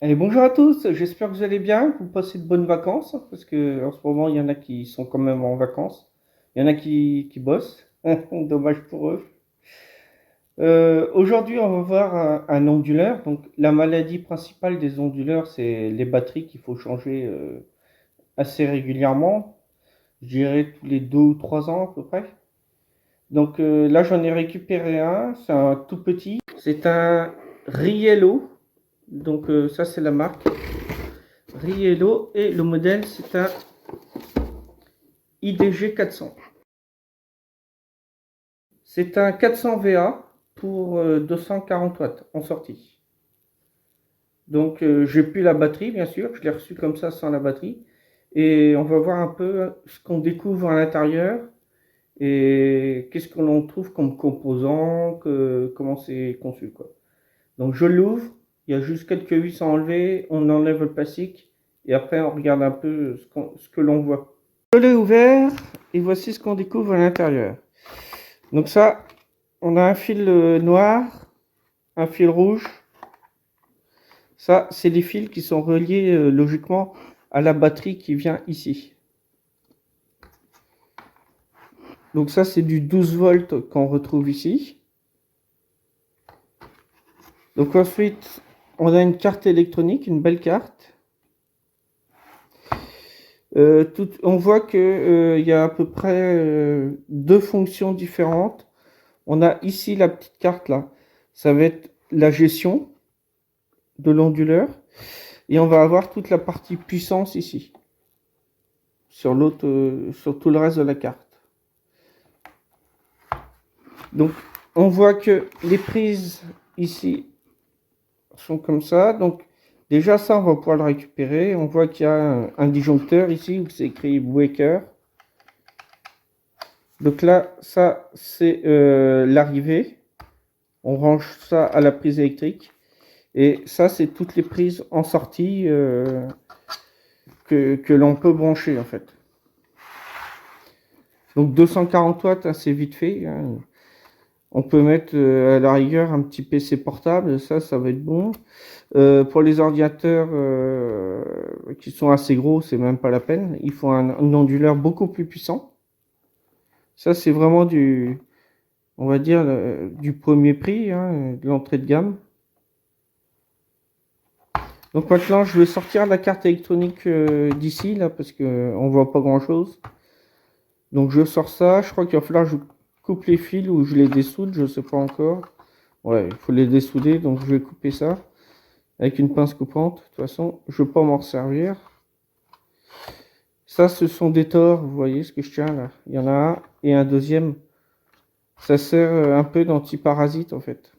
Et bonjour à tous, j'espère que vous allez bien, que vous passez de bonnes vacances, parce que en ce moment il y en a qui sont quand même en vacances, il y en a qui bossent, dommage pour eux. Aujourd'hui on va voir un onduleur, donc la maladie principale des onduleurs c'est les batteries qu'il faut changer assez régulièrement, je dirais tous les 2 ou 3 ans à peu près. Donc là j'en ai récupéré un, c'est un tout petit, c'est un Riello, donc ça c'est la marque. Riello et le modèle c'est un IDG 400. C'est un 400 VA pour 240 watts en sortie. Donc j'ai plus la batterie bien sûr, je l'ai reçu comme ça sans la batterie. Et on va voir un peu ce qu'on découvre à l'intérieur et qu'est-ce qu'on en trouve comme composants, comment c'est conçu quoi. Donc je l'ouvre, il y a juste quelques vis à enlever, on enlève le plastique et après on regarde un peu ce que l'on voit. Je l'ai ouvert et voici ce qu'on découvre à l'intérieur. Donc ça, on a un fil noir, un fil rouge. Ça, c'est les fils qui sont reliés logiquement à la batterie qui vient ici. Donc ça, c'est du 12 volts qu'on retrouve ici. Donc ensuite, on a une carte électronique, une belle carte. On voit qu'il y a à peu près 2 fonctions différentes. On a ici la petite carte là. Ça va être la gestion de l'onduleur. Et on va avoir toute la partie puissance ici. Sur tout le reste de la carte. Donc, on voit que les prises ici sont comme ça. Donc, déjà ça, on va pouvoir le récupérer. On voit qu'il y a un disjoncteur ici où c'est écrit breaker. Donc là, ça, c'est l'arrivée. On range ça à la prise électrique. Et ça, c'est toutes les prises en sortie que l'on peut brancher en fait. Donc 240 watts, c'est vite fait. Hein. On peut mettre à la rigueur un petit PC portable, ça va être bon. Pour les ordinateurs qui sont assez gros, c'est même pas la peine. Il faut un onduleur beaucoup plus puissant. Ça, c'est vraiment on va dire, du premier prix, hein, de l'entrée de gamme. Donc maintenant, je vais sortir la carte électronique d'ici, là, parce qu'on voit pas grand chose. Donc je sors ça, je crois qu'il va falloir que je coupe les fils ou je les dessoude, je sais pas encore. Ouais, il faut les dessouder, donc je vais couper ça avec une pince coupante. De toute façon, je ne veux pas m'en servir. Ça, ce sont des tors, vous voyez ce que je tiens là. Il y en a un et un deuxième. Ça sert un peu d'antiparasite en fait.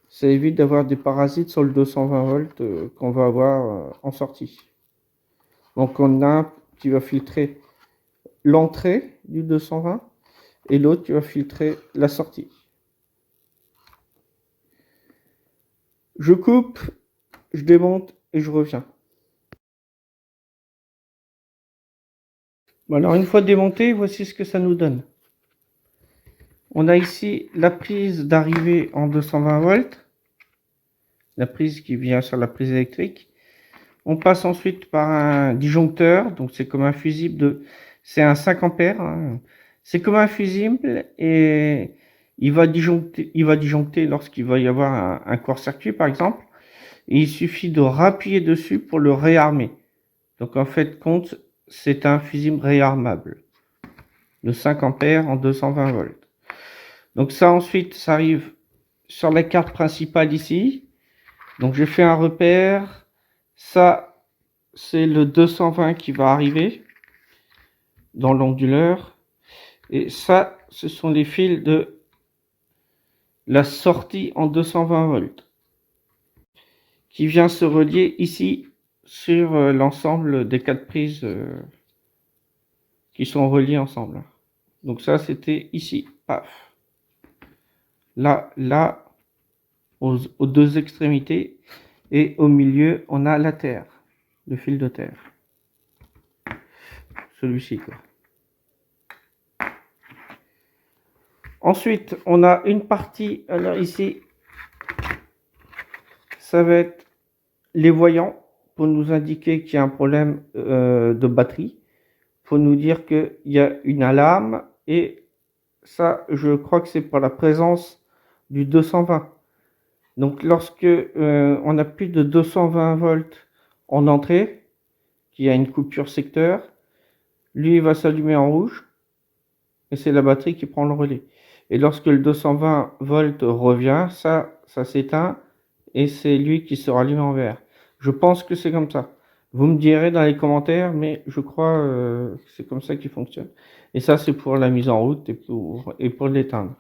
Ça évite d'avoir des parasites sur le 220 volts qu'on va avoir en sortie. Donc on a un qui va filtrer l'entrée du 220 et l'autre qui va filtrer la sortie. Je coupe, je démonte et je reviens. Bon, alors une fois démonté, voici ce que ça nous donne. On a ici la prise d'arrivée en 220 volts, la prise qui vient sur la prise électrique. On passe ensuite par un disjoncteur, donc c'est comme un fusible c'est un 5 ampères. Hein. C'est comme un fusible et il va disjoncter lorsqu'il va y avoir un court-circuit par exemple. Et il suffit de rappuyer dessus pour le réarmer. Donc en fait, compte, c'est un fusible réarmable de 5 ampères en 220 volts. Donc ça ensuite, ça arrive sur la carte principale ici. Donc j'ai fait un repère. Ça, c'est le 220 qui va arriver dans l'onduleur. Et ça, ce sont les fils de la sortie en 220 volts qui vient se relier ici sur l'ensemble des 4 prises qui sont reliées ensemble. Donc ça, c'était ici. Paf. Là, aux 2 extrémités. Et au milieu, on a la terre, le fil de terre. Celui-ci, quoi. Ensuite, on a une partie, alors ici, ça va être les voyants pour nous indiquer qu'il y a un problème de batterie, pour nous dire qu'il y a une alarme, et ça, je crois que c'est pour la présence du 220. Donc lorsque on a plus de 220 volts en entrée, qu'il y a une coupure secteur, lui il va s'allumer en rouge, et c'est la batterie qui prend le relais. Et lorsque le 220 volts revient, ça s'éteint, et c'est lui qui se rallume en vert. Je pense que c'est comme ça. Vous me direz dans les commentaires, mais je crois que c'est comme ça qu'il fonctionne. Et ça, c'est pour la mise en route et pour l'éteindre.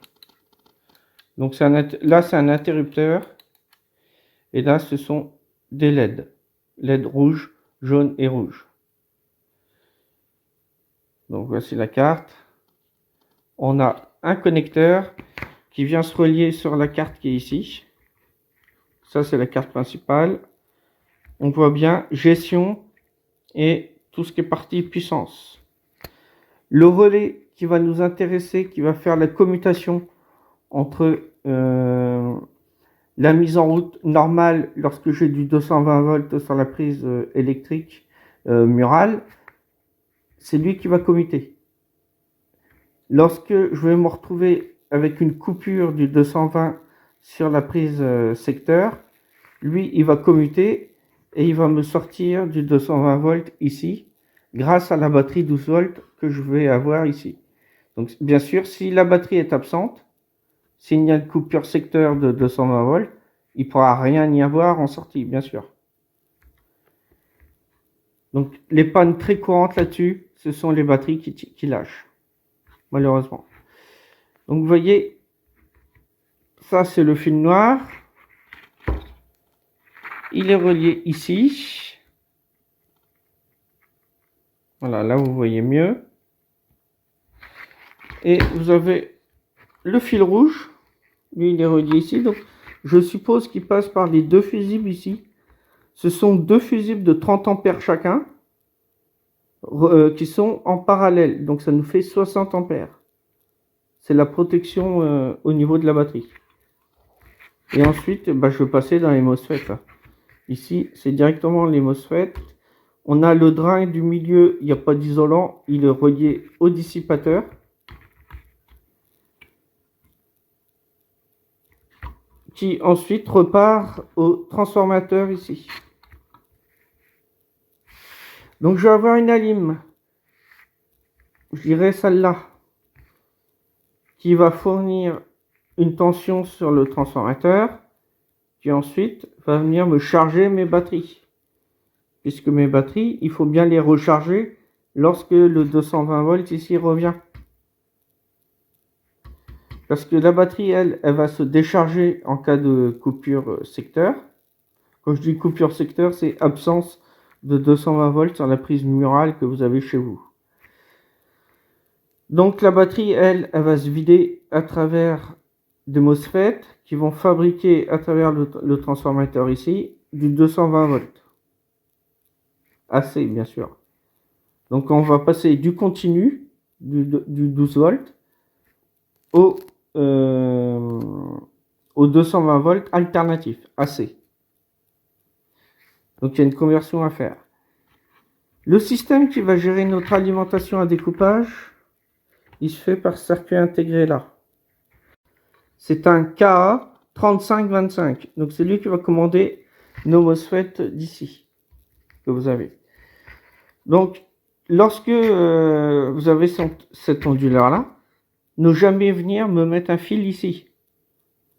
Donc là, c'est un interrupteur. Et là, ce sont des LED. LED rouge, jaune et rouge. Donc voici la carte. On a un connecteur qui vient se relier sur la carte qui est ici. Ça, c'est la carte principale. On voit bien gestion et tout ce qui est partie puissance. Le relais qui va nous intéresser, qui va faire la commutation entre la mise en route normale lorsque j'ai du 220 volts sur la prise électrique murale, c'est lui qui va commuter. Lorsque je vais me retrouver avec une coupure du 220 sur la prise secteur, lui, il va commuter et il va me sortir du 220 volts ici, grâce à la batterie 12 volts que je vais avoir ici. Donc, bien sûr, si la batterie est absente, s'il y a une coupure secteur de 220 volts, il ne pourra rien y avoir en sortie, bien sûr. Donc, les pannes très courantes là-dessus, ce sont les batteries qui lâchent, malheureusement. Donc, vous voyez, ça, c'est le fil noir. Il est relié ici. Voilà, là, vous voyez mieux. Et vous avez le fil rouge. Lui, il est relié ici. Donc, je suppose qu'il passe par les deux fusibles ici. Ce sont deux fusibles de 30 ampères chacun qui sont en parallèle. Donc, ça nous fait 60 ampères. C'est la protection au niveau de la batterie. Et ensuite, je vais passer dans les MOSFET. Là. Ici, c'est directement les MOSFET. On a le drain du milieu, il n'y a pas d'isolant. Il est relié au dissipateur. Qui ensuite repart au transformateur ici. Donc, je vais avoir une alim. Je dirais celle-là. Qui va fournir une tension sur le transformateur. Qui ensuite va venir me charger mes batteries. Puisque mes batteries, il faut bien les recharger lorsque le 220 volts ici revient. Parce que la batterie, elle va se décharger en cas de coupure secteur. Quand je dis coupure secteur, c'est absence de 220 volts sur la prise murale que vous avez chez vous. Donc la batterie, elle va se vider à travers des MOSFET qui vont fabriquer à travers le transformateur ici du 220 volts. AC, bien sûr. Donc on va passer du continu, du 12 volts, au 220 volts alternatif, AC. Donc il y a une conversion à faire. Le système qui va gérer notre alimentation à découpage, il se fait par circuit intégré là. C'est un KA3525. Donc c'est lui qui va commander nos MOSFET d'ici, que vous avez. Donc, lorsque vous avez cet onduleur-là, ne jamais venir me mettre un fil ici.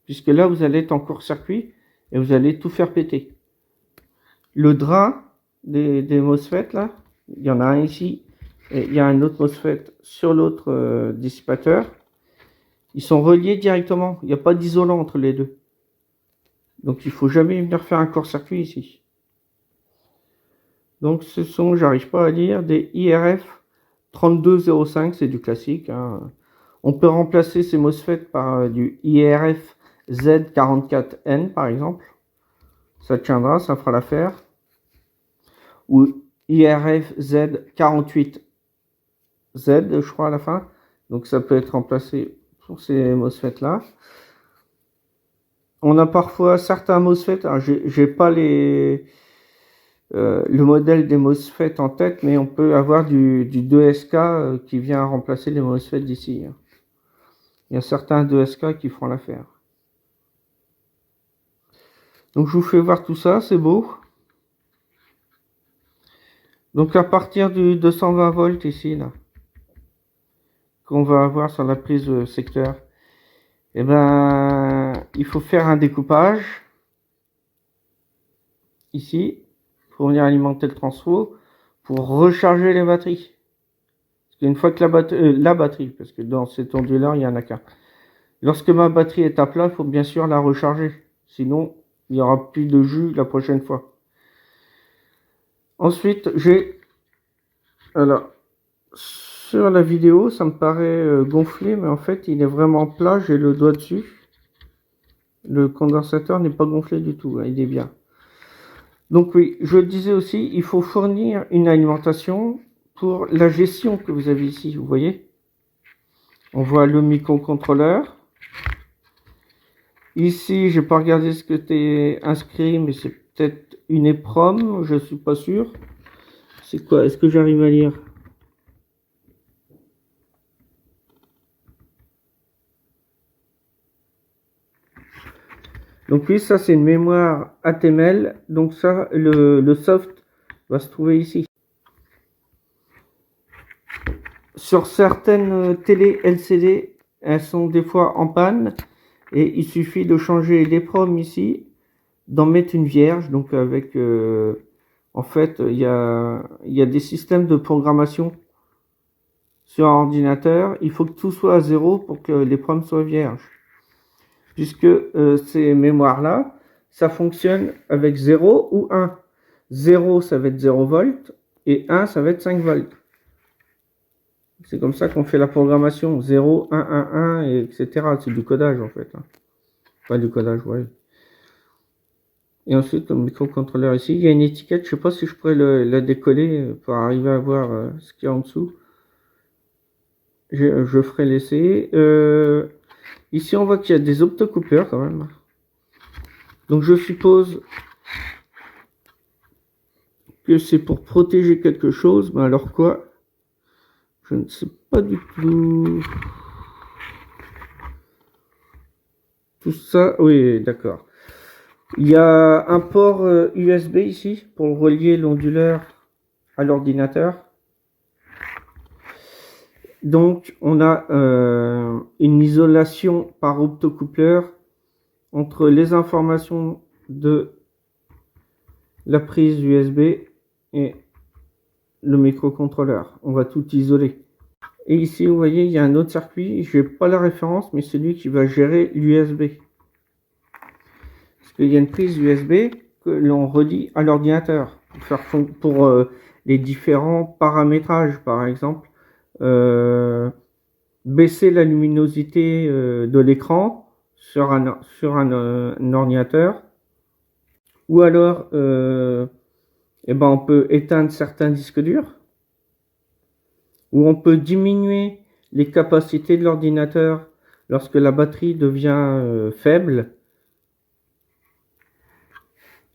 Puisque là, vous allez être en court-circuit et vous allez tout faire péter. Le drain des MOSFET, là, il y en a un ici, et il y a un autre MOSFET sur l'autre dissipateur. Ils sont reliés directement. Il n'y a pas d'isolant entre les deux. Donc, il ne faut jamais venir faire un court-circuit ici. Donc, ce sont, j'arrive pas à lire, des IRF 3205, c'est du classique. Hein. On peut remplacer ces MOSFET par du IRF Z44N, par exemple. Ça tiendra, ça fera l'affaire. Ou IRF Z48Z, je crois, à la fin. Donc, ça peut être remplacé pour ces MOSFET-là. On a parfois certains MOSFET, alors j'ai pas le modèle des MOSFET en tête, mais on peut avoir du 2SK qui vient remplacer les MOSFET d'ici. Il y a certains 2SK qui font l'affaire. Donc je vous fais voir tout ça, c'est beau. Donc à partir du 220 volts ici, là, qu'on va avoir sur la prise secteur, eh ben, il faut faire un découpage ici pour venir alimenter le transfo pour recharger les batteries. Parce qu'une fois que la batterie, parce que dans cet onduleur il y en a qu'un. Lorsque ma batterie est à plat, il faut bien sûr la recharger. Sinon, il n'y aura plus de jus la prochaine fois. Ensuite, j'ai... Alors, sur la vidéo, ça me paraît gonflé, mais en fait, il est vraiment plat. J'ai le doigt dessus. Le condensateur n'est pas gonflé du tout. Hein, il est bien. Donc oui, je le disais aussi, il faut fournir une alimentation pour la gestion que vous avez ici. Vous voyez? On voit le microcontrôleur. Ici, j'ai pas regardé ce que t'es inscrit, mais c'est peut-être une EPROM, je suis pas sûr. C'est quoi? Est-ce que j'arrive à lire? Donc oui, ça c'est une mémoire HTML. Donc ça, le soft va se trouver ici. Sur certaines télé LCD, elles sont des fois en panne. Et il suffit de changer l'EPROM ici, d'en mettre une vierge. Donc avec... en fait, il y a des systèmes de programmation sur un ordinateur. Il faut que tout soit à 0 pour que l'EPROM soit vierge. Puisque ces mémoires-là, ça fonctionne avec 0 ou 1. 0, ça va être 0 volts, et 1, ça va être 5 volts. C'est comme ça qu'on fait la programmation. 0, 1, 1, 1, etc. C'est du codage, en fait. Pas du codage, ouais. Et ensuite, le microcontrôleur ici, il y a une étiquette. Je sais pas si je pourrais la décoller pour arriver à voir ce qu'il y a en dessous. Je ferai l'essai. Ici, on voit qu'il y a des optocoupleurs quand même. Donc, je suppose que c'est pour protéger quelque chose. Mais alors quoi? Je ne sais pas du tout. Tout ça, oui, d'accord. Il y a un port USB ici pour relier l'onduleur à l'ordinateur. Donc, on a une isolation par optocoupleur entre les informations de la prise USB et le microcontrôleur. On va tout isoler. Et ici, vous voyez, il y a un autre circuit. Je n'ai pas la référence, mais c'est lui qui va gérer l'USB. Parce qu'il y a une prise USB que l'on relie à l'ordinateur pour les différents paramétrages, par exemple. Baisser la luminosité de l'écran sur un ordinateur, ou alors on peut éteindre certains disques durs, ou on peut diminuer les capacités de l'ordinateur lorsque la batterie devient faible.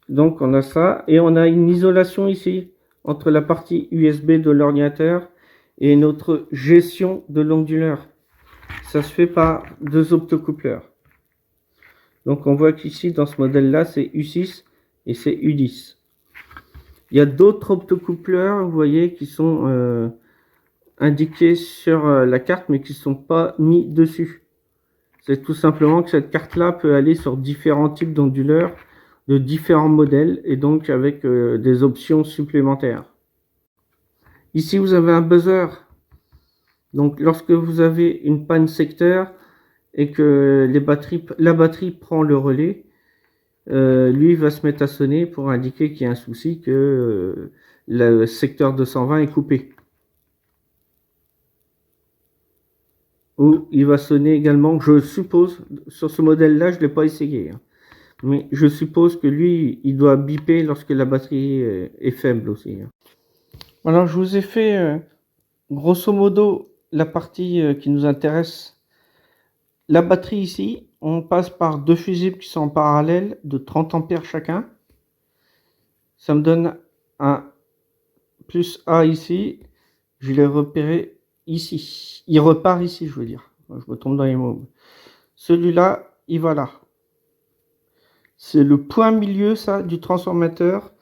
Donc on a ça, et on a une isolation ici entre la partie USB de l'ordinateur et notre gestion de l'onduleur. Ça se fait par deux optocoupleurs. Donc on voit qu'ici dans ce modèle là c'est U6 et c'est U10. Il y a d'autres optocoupleurs, vous voyez, qui sont indiqués sur la carte mais qui ne sont pas mis dessus. C'est tout simplement que cette carte là peut aller sur différents types d'onduleurs de différents modèles et donc avec des options supplémentaires. Ici vous avez un buzzer. Donc lorsque vous avez une panne secteur et que la batterie prend le relais, lui va se mettre à sonner pour indiquer qu'il y a un souci, que le secteur 220 est coupé. Ou il va sonner également, je suppose, sur ce modèle-là, je ne l'ai pas essayé, hein, mais je suppose que lui, il doit biper lorsque la batterie est faible aussi. Hein. Alors je vous ai fait grosso modo la partie qui nous intéresse. La batterie ici, on passe par deux fusibles qui sont en parallèle de 30 ampères chacun. Ça me donne un plus A ici. Je l'ai repéré ici. Il repart ici, je veux dire. Je me trompe dans les mots. Celui-là, il va là. C'est le point milieu, ça, du transformateur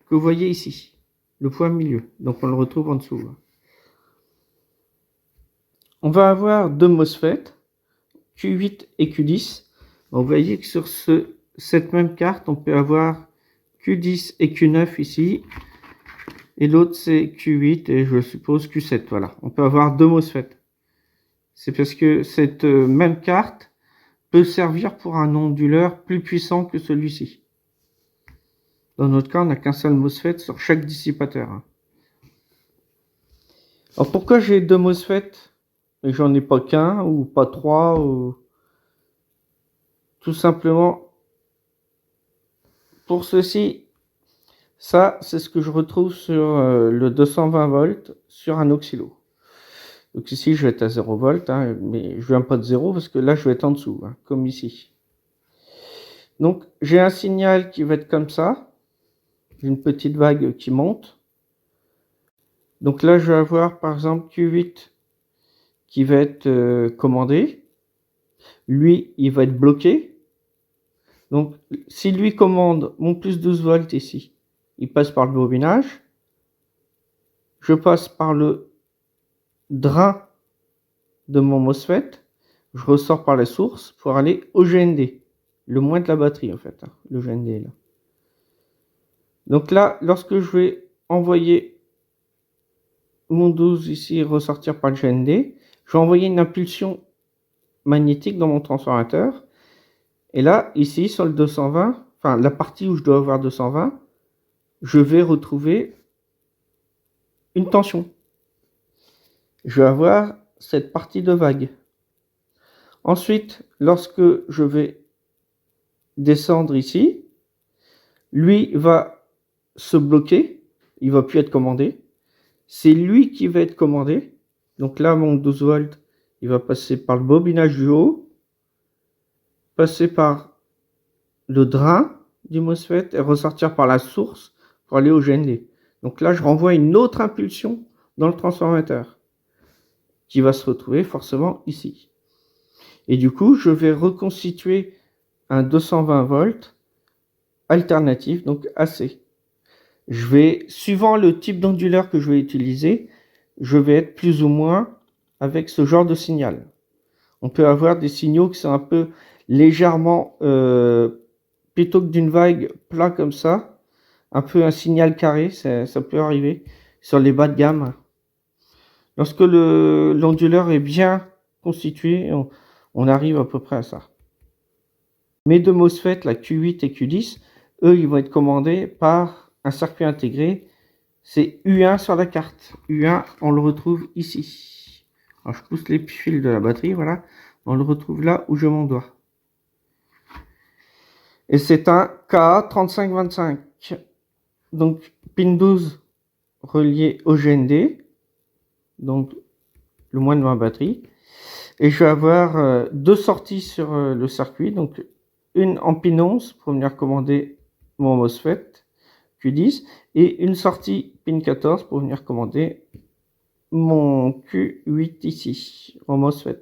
que vous voyez ici. Le point milieu. Donc on le retrouve en dessous. On va avoir deux MOSFET, Q8 et Q10. Donc, vous voyez que sur cette même carte, on peut avoir Q10 et Q9 ici. Et l'autre, c'est Q8 et je suppose Q7. Voilà, on peut avoir deux MOSFET. C'est parce que cette même carte peut servir pour un onduleur plus puissant que celui-ci. Dans notre cas, on n'a qu'un seul MOSFET sur chaque dissipateur. Alors, pourquoi j'ai deux MOSFET et j'en ai pas qu'un ou pas trois ou... Tout simplement, pour ceci, ça, c'est ce que je retrouve sur le 220 volts sur un oscillo. Donc ici, je vais être à 0 volts, hein, mais je viens pas de 0 parce que là, je vais être en dessous, hein, comme ici. Donc, j'ai un signal qui va être comme ça. J'ai une petite vague qui monte. Donc là, je vais avoir, par exemple, Q8 qui va être commandé. Lui, il va être bloqué. Donc, si lui commande mon plus 12 volts ici, il passe par le bobinage. Je passe par le drain de mon MOSFET. Je ressors par la source pour aller au GND. Le moins de la batterie, en fait. Hein, le GND est là. Donc là, lorsque je vais envoyer mon 12 ici ressortir par le GND, je vais envoyer une impulsion magnétique dans mon transformateur. Et là, ici, sur le 220, enfin la partie où je dois avoir 220, je vais retrouver une tension. Je vais avoir cette partie de vague. Ensuite, lorsque je vais descendre ici, lui va se bloquer, il va plus être commandé. C'est lui qui va être commandé. Donc là, mon 12 volts, il va passer par le bobinage du haut, passer par le drain du MOSFET et ressortir par la source pour aller au GND. Donc là, je renvoie une autre impulsion dans le transformateur qui va se retrouver forcément ici. Et du coup, je vais reconstituer un 220 volts alternatif, donc AC. Je vais, suivant le type d'onduleur que je vais utiliser, je vais être plus ou moins avec ce genre de signal. On peut avoir des signaux qui sont un peu légèrement, plutôt que d'une vague plat comme ça, un peu un signal carré, ça peut arriver sur les bas de gamme. Lorsque l'onduleur est bien constitué, on arrive à peu près à ça. Mes deux MOSFET, la Q8 et Q10, eux, ils vont être commandés par un circuit intégré. C'est U1 sur la carte. U1, on le retrouve ici. Alors, je pousse les fils de la batterie, voilà. On le retrouve là où je m'en dois. Et c'est un KA3525. Donc, pin 12 relié au GND. Donc, le moins de ma batterie. Et je vais avoir deux sorties sur le circuit. Donc, une en pin 11 pour venir commander mon MOSFET Q10 et une sortie pin 14 pour venir commander mon Q8 ici, mon MOSFET.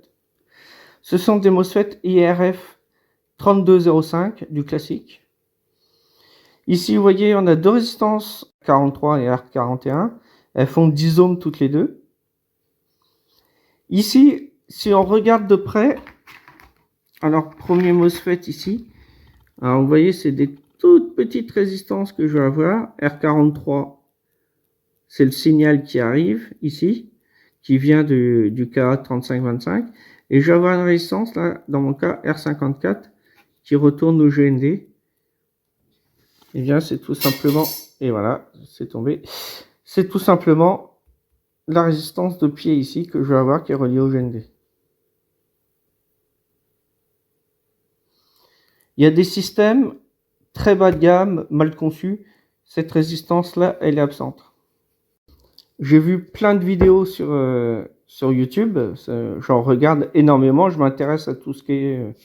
Ce sont des MOSFET IRF 3205 du classique. Ici, vous voyez, on a deux résistances 43 et R41. Elles font 10 ohms toutes les deux. Ici, si on regarde de près, alors premier MOSFET ici, alors vous voyez, c'est des toutes petites résistances que je vais avoir. R43, c'est le signal qui arrive ici, qui vient du KA3525. Et je vais avoir une résistance, là, dans mon cas, R54, qui retourne au GND. Et bien, c'est tout simplement, et voilà, c'est tombé. C'est tout simplement la résistance de pied ici que je vais avoir qui est reliée au GND. Il y a des systèmes très bas de gamme, mal conçus. Cette résistance-là, elle est absente. J'ai vu plein de vidéos sur YouTube. J'en regarde énormément. Je m'intéresse à tout ce qui est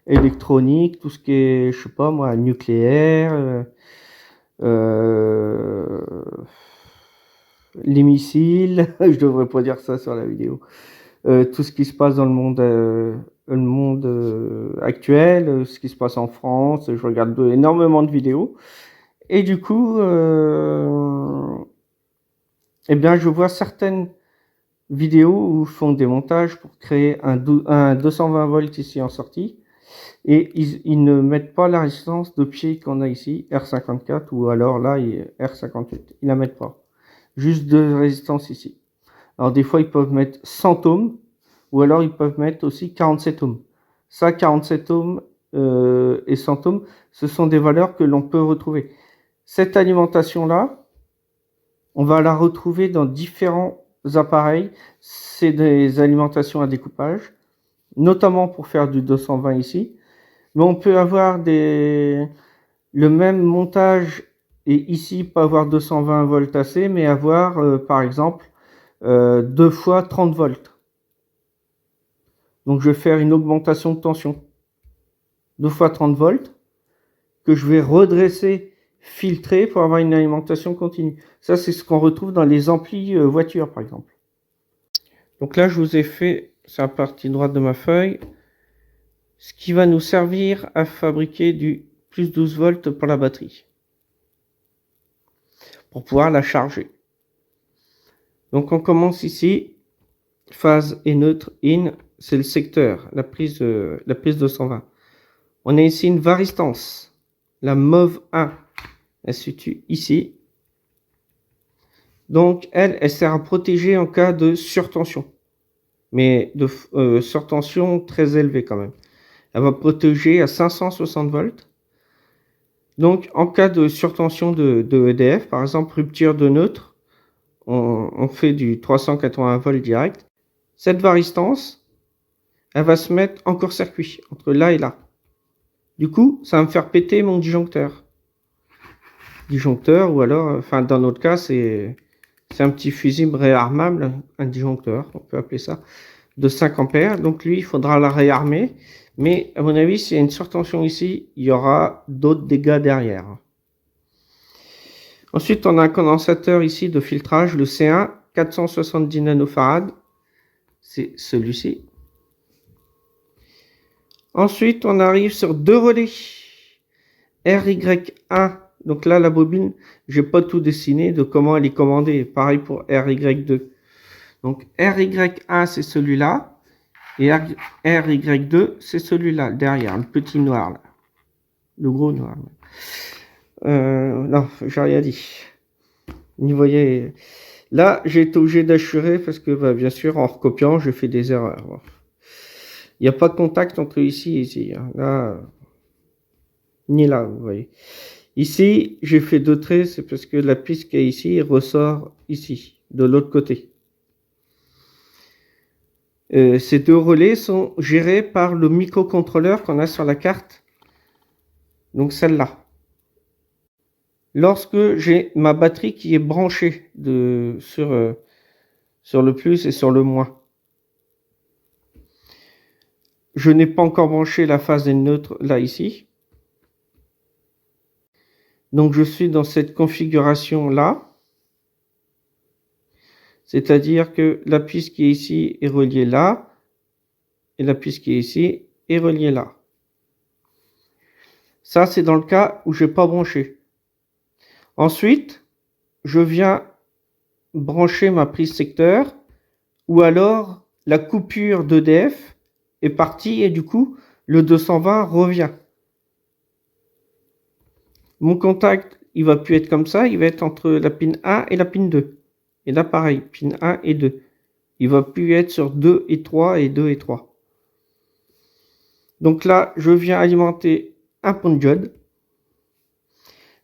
électronique, tout ce qui est, je sais pas moi, nucléaire, les missiles, je devrais pas dire ça sur la vidéo, tout ce qui se passe dans le monde actuel, ce qui se passe en France, je regarde énormément de vidéos, et du coup, eh bien, je vois certaines vidéos où ils font des montages pour créer un 220 volts ici en sortie, et ils ne mettent pas la résistance de pied qu'on a ici, R54, ou alors là, R58, ils la mettent pas. Juste de résistance ici. Alors des fois, ils peuvent mettre 100 ohms, ou alors ils peuvent mettre aussi 47 ohms. Ça, 47 ohms et 100 ohms, ce sont des valeurs que l'on peut retrouver. Cette alimentation-là, on va la retrouver dans différents appareils. C'est des alimentations à découpage, notamment pour faire du 220 ici. Mais on peut avoir le même montage et ici pas avoir 220 volts AC, mais avoir par exemple 2 fois 30 volts. Donc je vais faire une augmentation de tension. 2 fois 30 volts que je vais redresser, filtrer pour avoir une alimentation continue. Ça, c'est ce qu'on retrouve dans les amplis voitures, par exemple. Donc là, je vous ai fait, c'est la partie droite de ma feuille, ce qui va nous servir à fabriquer du plus 12 volts pour la batterie, pour pouvoir la charger. Donc on commence ici, phase et neutre in, c'est le secteur, la prise 220. On a ici une varistance, la MOV 1, elle se situe ici. Donc elle sert à protéger en cas de surtension, mais de surtension très élevée quand même. Elle va protéger à 560 volts. Donc en cas de surtension de EDF, par exemple rupture de neutre, on fait du 380 volts direct. Cette varistance, elle va se mettre en court-circuit entre là et là. Du coup, ça va me faire péter mon disjoncteur. Disjoncteur, ou alors, enfin dans notre cas, c'est un petit fusible réarmable, un disjoncteur, on peut appeler ça, de 5 ampères. Donc lui, il faudra la réarmer. Mais à mon avis, s'il y a une surtension ici, il y aura d'autres dégâts derrière. Ensuite, on a un condensateur ici de filtrage, le C1, 470 nanofarad. C'est celui-ci. Ensuite, on arrive sur deux relais. RY1. Donc là, la bobine, j'ai pas tout dessiné de comment elle est commandée. Pareil pour RY2. Donc RY1, c'est celui-là. Et RY2, c'est celui-là, derrière, le petit noir, là. Le gros noir. Non, j'ai rien dit. Vous voyez, là, j'ai été obligé d'assurer parce que, bah, bien sûr, en recopiant, j'ai fait des erreurs. Bon. Il n'y a pas de contact entre ici et ici. Hein. Là, ni là, vous voyez. Ici, j'ai fait deux traits, c'est parce que la piste qui est ici ressort ici, de l'autre côté. Ces deux relais sont gérés par le microcontrôleur qu'on a sur la carte. Donc celle-là. Lorsque j'ai ma batterie qui est branchée sur le plus et sur le moins. Je n'ai pas encore branché la phase des neutres là ici. Donc je suis dans cette configuration là. C'est-à-dire que la piste qui est ici est reliée là. Et la piste qui est ici est reliée là. Ça, c'est dans le cas où je n'ai pas branché. Ensuite, je viens brancher ma prise secteur, ou alors la coupure d'EDF est partie et du coup, le 220 revient. Mon contact, il va plus être comme ça, il va être entre la pin 1 et la pin 2. Et là, pareil, pin 1 et 2. Il va plus être sur 2 et 3 et 2 et 3. Donc là, je viens alimenter un pont de diode.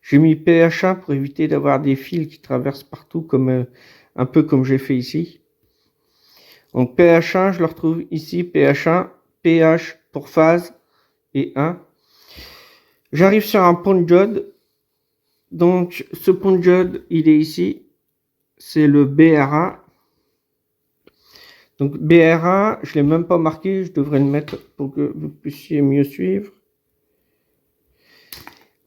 J'ai mis PH1 pour éviter d'avoir des fils qui traversent partout, un peu comme j'ai fait ici. Donc PH1, je le retrouve ici, PH1, PH pour phase et 1. J'arrive sur un pont de diode. Donc ce pont de diode, il est ici. C'est le BR1. Donc BR1, je ne l'ai même pas marqué, je devrais le mettre pour que vous puissiez mieux suivre.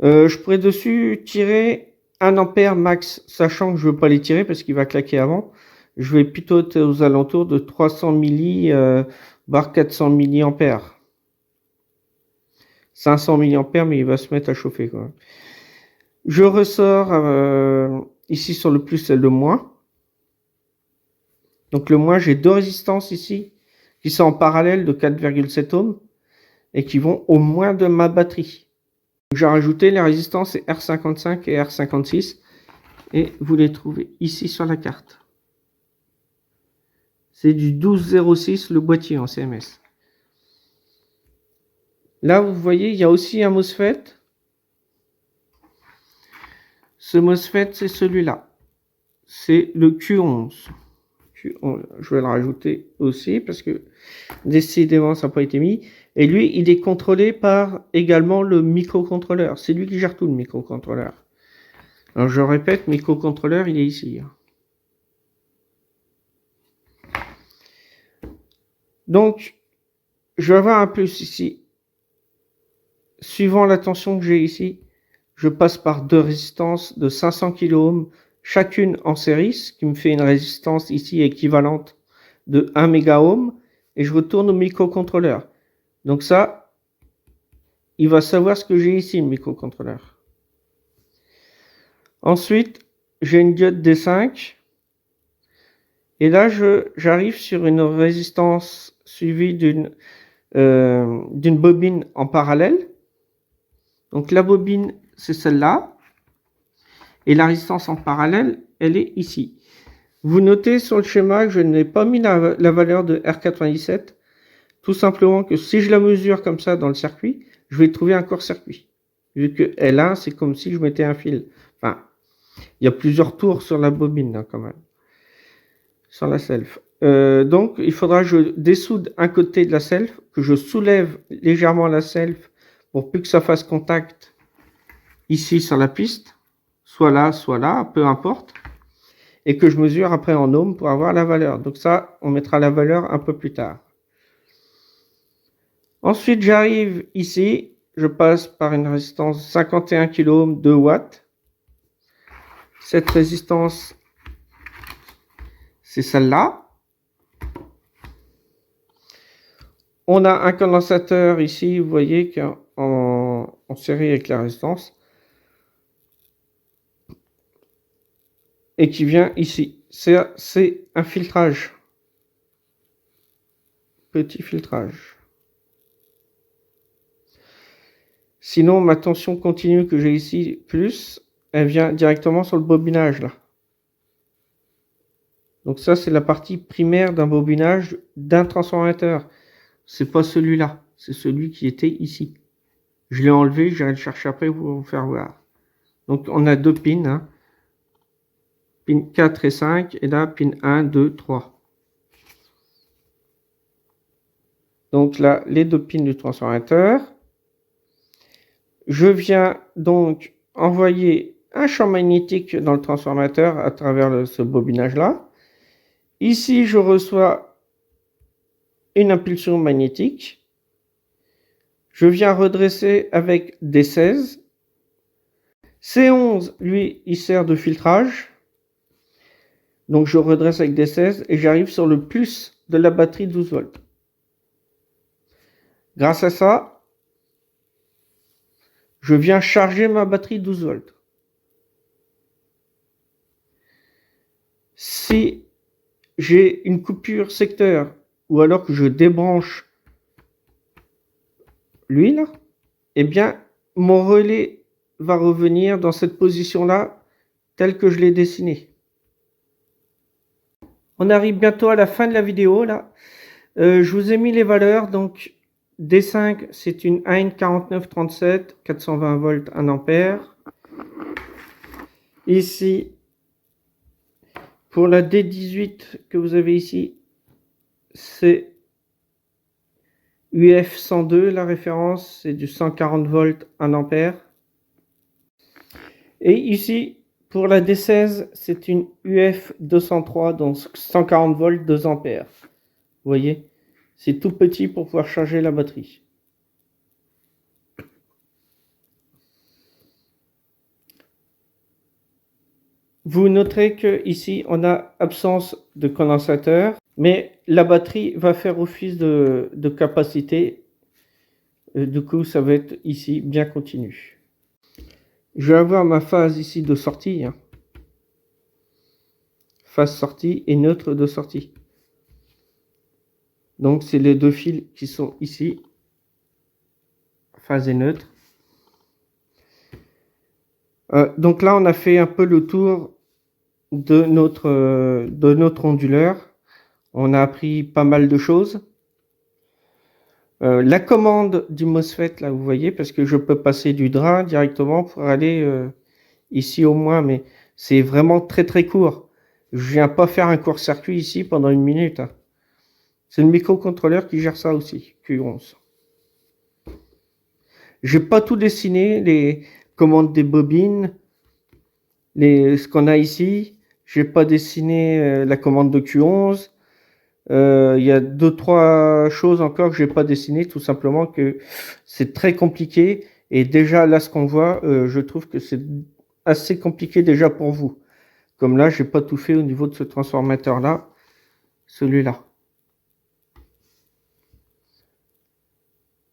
Je pourrais dessus tirer 1 ampère max, sachant que je ne veux pas les tirer parce qu'il va claquer avant. Je vais plutôt être aux alentours de 300 milli, voire 400 milliampères. 500 milliampères, mais il va se mettre à chauffer, quoi. Je ressors ici sur le plus et le moins. Donc le moins, j'ai deux résistances ici qui sont en parallèle de 4,7 ohms et qui vont au moins de ma batterie. J'ai rajouté les résistances R55 et R56 et vous les trouvez ici sur la carte. C'est du 1206 le boîtier en CMS. Là, vous voyez, il y a aussi un MOSFET. Ce MOSFET, c'est celui-là. C'est le Q11. Je vais le rajouter aussi parce que décidément, ça n'a pas été mis. Et lui, il est contrôlé par également le microcontrôleur. C'est lui qui gère tout, le microcontrôleur. Alors, je répète, microcontrôleur, il est ici. Donc, je vais avoir un plus ici. Suivant la tension que j'ai ici, je passe par deux résistances de 500 kΩ, chacune en série, ce qui me fait une résistance ici équivalente de 1 mégaohm, et je retourne au microcontrôleur. Donc ça, il va savoir ce que j'ai ici, le microcontrôleur. Ensuite, j'ai une diode D5, et là, j'arrive sur une résistance suivie d'une bobine en parallèle. Donc la bobine, c'est celle-là. Et la résistance en parallèle, elle est ici. Vous notez sur le schéma que je n'ai pas mis la valeur de R97. Tout simplement que si je la mesure comme ça dans le circuit, je vais trouver un court-circuit. Vu que L1, c'est comme si je mettais un fil. Enfin, il y a plusieurs tours sur la bobine, hein, quand même. Sur la self. Donc, il faudra que je dessoude un côté de la self, que je soulève légèrement la self pour plus que ça fasse contact ici sur la piste. Soit là, peu importe. Et que je mesure après en ohms pour avoir la valeur. Donc ça, on mettra la valeur un peu plus tard. Ensuite, j'arrive ici. Je passe par une résistance 51 kΩ, 2 watts. Cette résistance, c'est celle-là. On a un condensateur ici, vous voyez, qui est en série avec la résistance. Et qui vient ici. C'est un filtrage. Petit filtrage. Sinon, ma tension continue que j'ai ici, plus, elle vient directement sur le bobinage, là. Donc ça, c'est la partie primaire d'un bobinage d'un transformateur. C'est pas celui-là, c'est celui qui était ici. Je l'ai enlevé, j'irai le chercher après pour vous faire voir. Donc on a deux pins, hein. Pin 4 et 5, et là, pin 1, 2, 3. Donc là, les deux pins du transformateur. Je viens donc envoyer un champ magnétique dans le transformateur à travers ce bobinage-là. Ici, je reçois une impulsion magnétique. Je viens redresser avec D16. C11, lui, il sert de filtrage. Donc, je redresse avec D16 et j'arrive sur le plus de la batterie 12 volts. Grâce à ça, je viens charger ma batterie 12 volts. Si j'ai une coupure secteur ou alors que je débranche l'huile, eh bien, mon relais va revenir dans cette position-là, telle que je l'ai dessinée. On arrive bientôt à la fin de la vidéo, là. Je vous ai mis les valeurs, donc D5, c'est une Hein 4937, 420 volts, 1 ampère. Ici, pour la D18 que vous avez ici, c'est UF 102, la référence, c'est du 140 volts, 1 ampère. Et ici, pour la D16, c'est une UF 203, donc 140 volts, 2 ampères. voyez, c'est tout petit pour pouvoir charger la batterie. Vous noterez que ici on a absence de condensateur, mais la batterie va faire office de capacité. Du coup, ça va être ici bien continu. Je vais avoir ma phase ici de sortie, hein. Phase sortie et neutre de sortie. Donc c'est les deux fils qui sont ici, phase et neutre. Donc là on a fait un peu le tour de notre onduleur. On a appris pas mal de choses. La commande du MOSFET, là vous voyez, parce que je peux passer du drain directement pour aller ici au moins, mais c'est vraiment très très court. Je viens pas faire un court-circuit ici pendant 1 minute, hein. C'est le microcontrôleur qui gère ça aussi, Q11. J'ai pas tout dessiné, les commandes des bobines, ce qu'on a ici. J'ai pas dessiné la commande de Q11. Il y a 2-3 choses encore que j'ai pas dessinées, tout simplement que c'est très compliqué. Et déjà là, ce qu'on voit, je trouve que c'est assez compliqué déjà pour vous. Comme là, j'ai pas tout fait au niveau de ce transformateur-là, celui-là.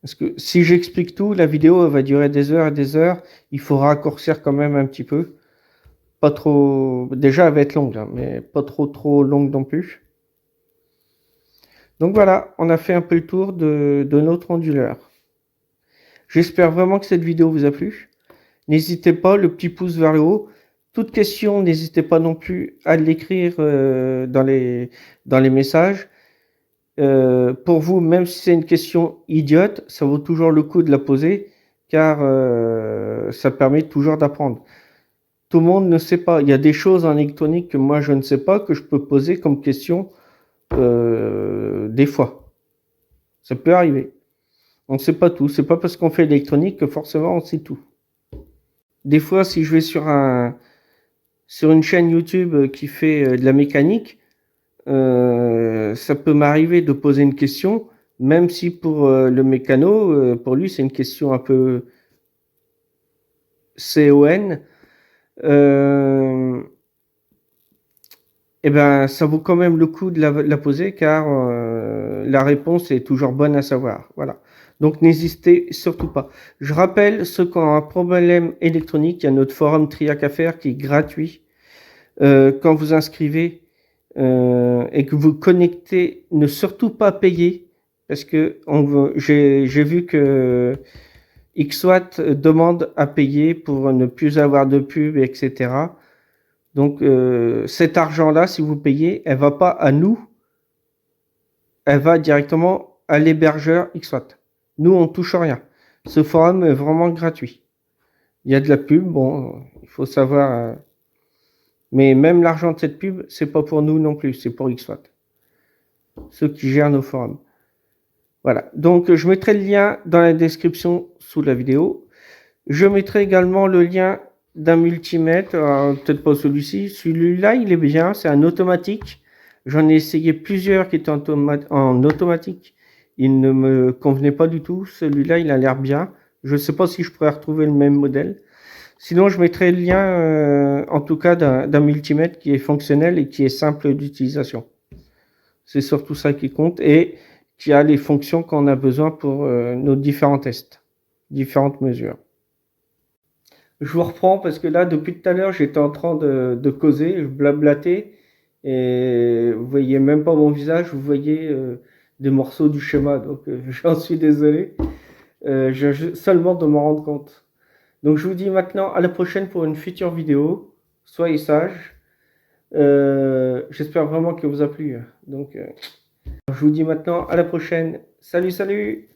Parce que si j'explique tout, la vidéo elle va durer des heures et des heures. Il faut raccourcir quand même un petit peu. Pas trop... Déjà, elle va être longue, hein, mais pas trop longue non plus. Donc voilà, on a fait un peu le tour de notre onduleur. J'espère vraiment que cette vidéo vous a plu. N'hésitez pas, le petit pouce vers le haut. Toute question, n'hésitez pas non plus à l'écrire dans les messages. Pour vous, même si c'est une question idiote, ça vaut toujours le coup de la poser, car ça permet toujours d'apprendre. Tout le monde ne sait pas. Il y a des choses en électronique que moi je ne sais pas, que je peux poser comme question des fois. Ça peut arriver. On ne sait pas tout. C'est pas parce qu'on fait l'électronique que forcément on sait tout. Des fois, si je vais sur une chaîne YouTube qui fait de la mécanique, ça peut m'arriver de poser une question, même si pour le mécano, pour lui, c'est une question un peu CON. Eh ben, ça vaut quand même le coup de la poser, car la réponse est toujours bonne à savoir. Voilà. Donc n'hésitez surtout pas. Je rappelle, ceux qui ont un problème électronique, il y a notre forum Triac à faire qui est gratuit. Quand vous inscrivez et que vous connectez, ne surtout pas payer, parce que j'ai vu que XWatt demande à payer pour ne plus avoir de pub, etc. Donc cet argent-là, si vous payez, elle va pas à nous, elle va directement à l'hébergeur XWatt. Nous, on touche rien. Ce forum est vraiment gratuit. Il y a de la pub, bon, il faut savoir. Mais même l'argent de cette pub, c'est pas pour nous non plus, c'est pour XWatt. Ceux qui gèrent nos forums. Voilà. Donc, je mettrai le lien dans la description sous la vidéo. Je mettrai également le lien d'un multimètre, peut-être pas celui-ci. Celui-là, il est bien, c'est un automatique. J'en ai essayé plusieurs qui étaient en automatique. Il ne me convenait pas du tout. Celui-là, il a l'air bien. Je ne sais pas si je pourrais retrouver le même modèle. Sinon, je mettrai le lien, en tout cas, d'un multimètre qui est fonctionnel et qui est simple d'utilisation. C'est surtout ça qui compte et qui a les fonctions qu'on a besoin pour nos différents tests, différentes mesures. Je vous reprends parce que là, depuis tout à l'heure, j'étais en train de causer, je blablatais et vous voyez même pas mon visage, vous voyez des morceaux du schéma, donc j'en suis désolé. Je viens seulement de m'en rendre compte. Donc je vous dis maintenant à la prochaine pour une future vidéo. Soyez sages. J'espère vraiment que vous a plu. Donc je vous dis maintenant à la prochaine. Salut, salut!